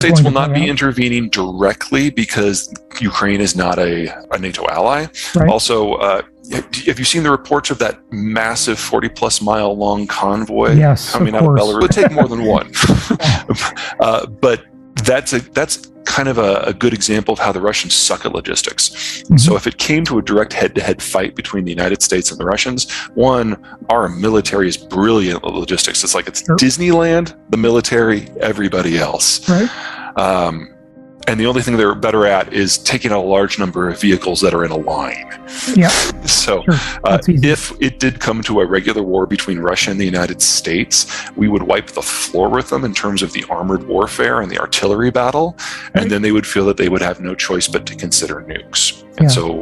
States will not be intervening directly because Ukraine is not a NATO ally. Right. Also, have you seen the reports of that massive 40-plus mile long convoy coming out of Belarus? It would take more than one. But that's kind of a good example of how the Russians suck at logistics. Mm-hmm. So if it came to a direct head-to-head fight between the United States and the Russians, one, our military is brilliant at logistics. It's like it's Disneyland, the military, everybody else. Right. And the only thing they're better at is taking out a large number of vehicles that are in a line. Yeah. So if it did come to a regular war between Russia and the United States, we would wipe the floor with them in terms of the armored warfare and the artillery battle. Right. And then they would feel that they would have no choice but to consider nukes. And so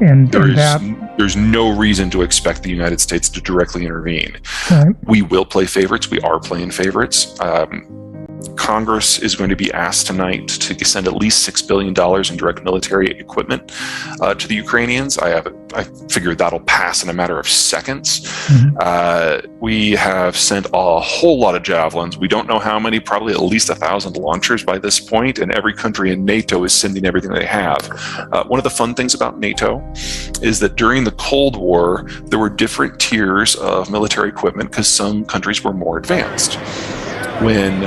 there's no reason to expect the United States to directly intervene. Right. We will play favorites. We are playing favorites. Congress is going to be asked tonight to send at least $6 billion in direct military equipment to the Ukrainians. I figure that'll pass in a matter of seconds. Mm-hmm. We have sent a whole lot of javelins. We don't know how many, probably at least 1,000 launchers by this point, and every country in NATO is sending everything they have. One of the fun things about NATO is that during the Cold War, there were different tiers of military equipment because some countries were more advanced. When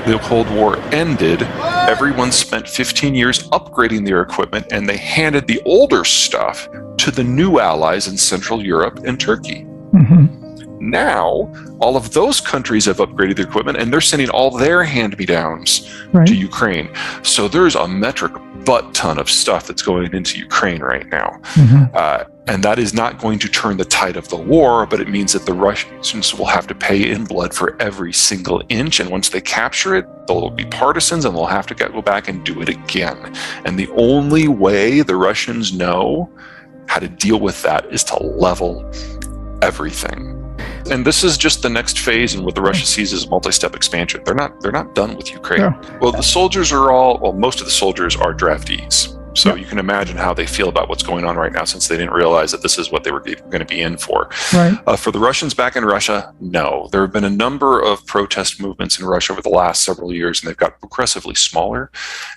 the Cold War ended, everyone spent 15 years upgrading their equipment, and they handed the older stuff to the new allies in Central Europe and Turkey. Mm-hmm. Now, all of those countries have upgraded their equipment, and they're sending all their hand-me-downs to Ukraine. So there's a metric butt ton of stuff that's going into Ukraine right now. Mm-hmm. And that is not going to turn the tide of the war, but it means that the Russians will have to pay in blood for every single inch. And once they capture it, they'll be partisans and they'll have to go back and do it again. And the only way the Russians know how to deal with that is to level everything. And this is just the next phase in what the Russia sees as multi-step expansion. They're not done with Ukraine. Yeah. Well, the soldiers most of the soldiers are draftees. So you can imagine how they feel about what's going on right now, since they didn't realize that this is what they were going to be in for. Right. For the Russians back in Russia, no. There have been a number of protest movements in Russia over the last several years, and they've got progressively smaller.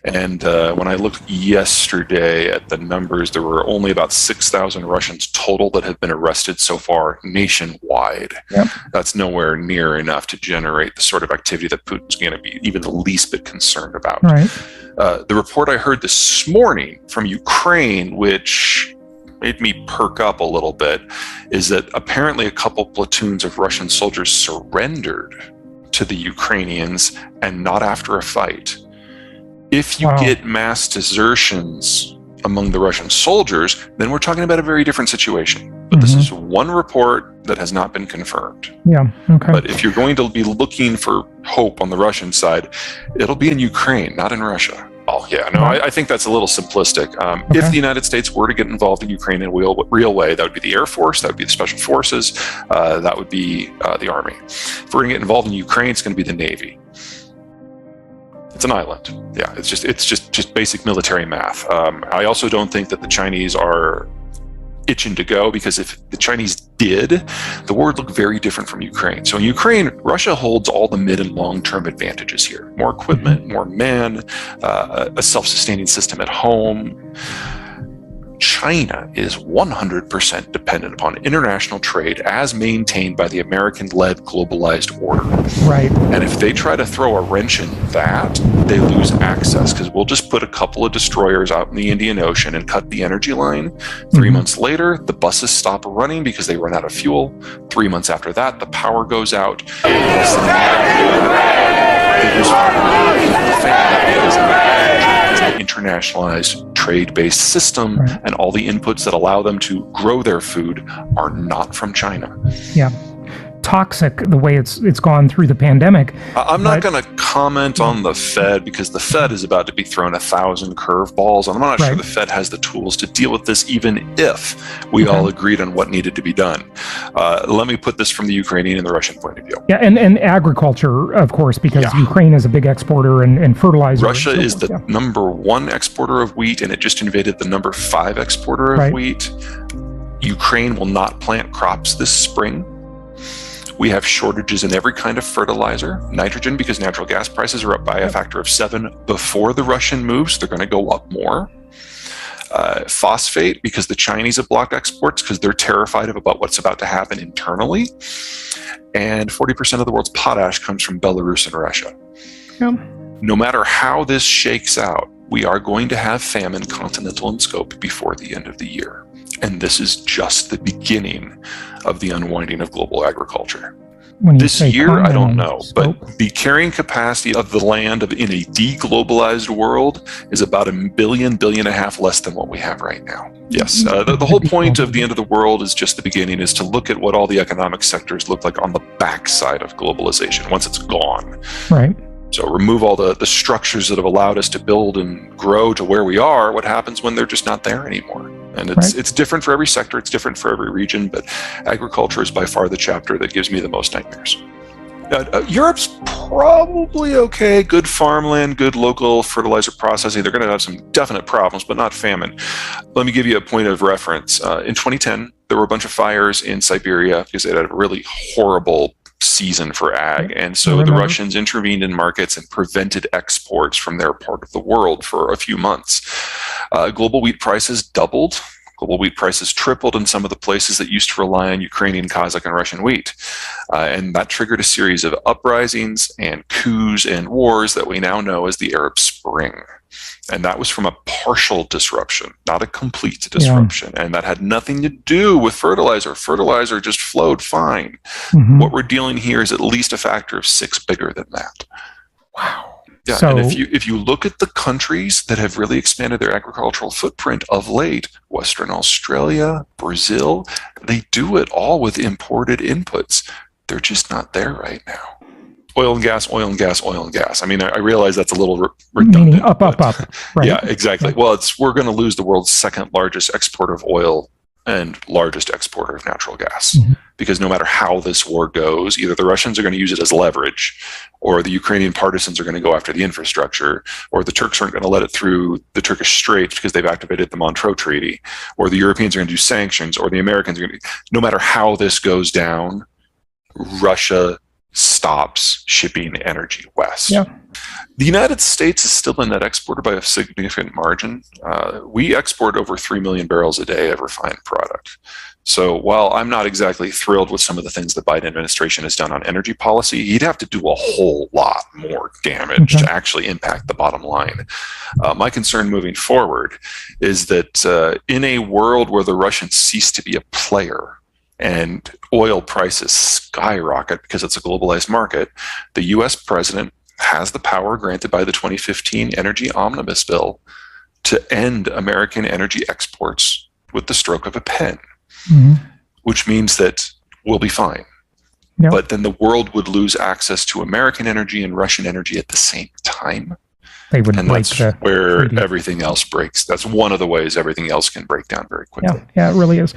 And when I looked yesterday at the numbers, there were only about 6,000 Russians total that have been arrested so far nationwide. Yep. That's nowhere near enough to generate the sort of activity that Putin's going to be even the least bit concerned about. Right. The report I heard this morning from Ukraine, which made me perk up a little bit, is that apparently a couple platoons of Russian soldiers surrendered to the Ukrainians, and not after a fight. If you get mass desertions among the Russian soldiers, then we're talking about a very different situation. But this is one report that has not been confirmed. Yeah, okay. But if you're going to be looking for hope on the Russian side, it'll be in Ukraine, not in Russia. Oh, yeah, no, I think that's a little simplistic. If the United States were to get involved in Ukraine in a real way, that would be the Air Force, that would be the Special Forces, that would be the Army. If we're going to get involved in Ukraine, it's going to be the Navy. It's an island. Yeah, it's just basic military math. I also don't think that the Chinese are itching to go, because if the Chinese did, the war would look very different from Ukraine. So in Ukraine, Russia holds all the mid and long-term advantages here. More equipment, more men, a self-sustaining system at home. China is 100% dependent upon international trade as maintained by the American-led globalized order. Right. And if they try to throw a wrench in that, they lose access, because we'll just put a couple of destroyers out in the Indian Ocean and cut the energy line. 3 months later, the buses stop running because they run out of fuel. 3 months after that, the power goes out. Internationalized trade-based system, and all the inputs that allow them to grow their food are not from China. Yeah. Toxic the way it's gone through the pandemic. I'm not going to comment on the Fed, because the Fed is about to be thrown 1,000 curveballs, and I'm not sure the Fed has the tools to deal with this, even if we all agreed on what needed to be done. Let me put this from the Ukrainian and the Russian point of view. Yeah, and agriculture, of course, because Ukraine is a big exporter and fertilizer. Russia is the number 1 exporter of wheat, and it just invaded the number 5 exporter of wheat. Ukraine will not plant crops this spring. We have shortages in every kind of fertilizer. Nitrogen, because natural gas prices are up by a factor of 7 before the Russian moves. They're going to go up more. Phosphate, because the Chinese have blocked exports because they're terrified about what's about to happen internally. And 40% of the world's potash comes from Belarus and Russia. Yep. No matter how this shakes out, we are going to have famine continental in scope before the end of the year. And this is just the beginning of the unwinding of global agriculture. This year, I don't know, but the carrying capacity of the land in a deglobalized world is about $1 billion and a half less than what we have right now. Yes, the whole point of the end of the world is just the beginning, is to look at what all the economic sectors look like on the backside of globalization, once it's gone. Right. So remove all the structures that have allowed us to build and grow to where we are. What happens when they're just not there anymore? And it's different for every sector. It's different for every region. But agriculture is by far the chapter that gives me the most nightmares. Europe's probably okay. Good farmland, good local fertilizer processing. They're going to have some definite problems, but not famine. Let me give you a point of reference. In 2010, there were a bunch of fires in Siberia because they had a really horrible season for ag, and so the Russians intervened in markets and prevented exports from their part of the world for a few months. Global wheat prices doubled. Global wheat prices tripled in some of the places that used to rely on Ukrainian, Kazakh, and Russian wheat. And that triggered a series of uprisings and coups and wars that we now know as the Arab Spring. And that was from a partial disruption, not a complete disruption. Yeah. And that had nothing to do with fertilizer. Fertilizer just flowed fine. Mm-hmm. What we're dealing here is at least a factor of 6 bigger than that. Wow. Yeah, so, and if you look at the countries that have really expanded their agricultural footprint of late, Western Australia, Brazil, they do it all with imported inputs. They're just not there right now. Oil and gas, oil and gas, oil and gas. I mean, I realize that's a little redundant. Meaning up. Right? Yeah, exactly. Yeah. Well, we're going to lose the world's second largest exporter of oil and largest exporter of natural gas. Mm-hmm. Because no matter how this war goes, either the Russians are going to use it as leverage, or the Ukrainian partisans are going to go after the infrastructure, or the Turks aren't going to let it through the Turkish Straits because they've activated the Montreux Treaty, or the Europeans are going to do sanctions, or the Americans are going to. No matter how this goes down, Russia stops shipping energy west. Yeah. The United States is still a net exporter by a significant margin. We export over 3 million barrels a day of refined product. So while I'm not exactly thrilled with some of the things the Biden administration has done on energy policy, he'd have to do a whole lot more damage to actually impact the bottom line. My concern moving forward is that in a world where the Russians cease to be a player, and oil prices skyrocket because it's a globalized market, the U.S. president has the power granted by the 2015 Energy Omnibus Bill to end American energy exports with the stroke of a pen, which means that we'll be fine. Yep. But then the world would lose access to American energy and Russian energy at the same time. They would and that's where everything else breaks. That's one of the ways everything else can break down very quickly. Yeah, it really is.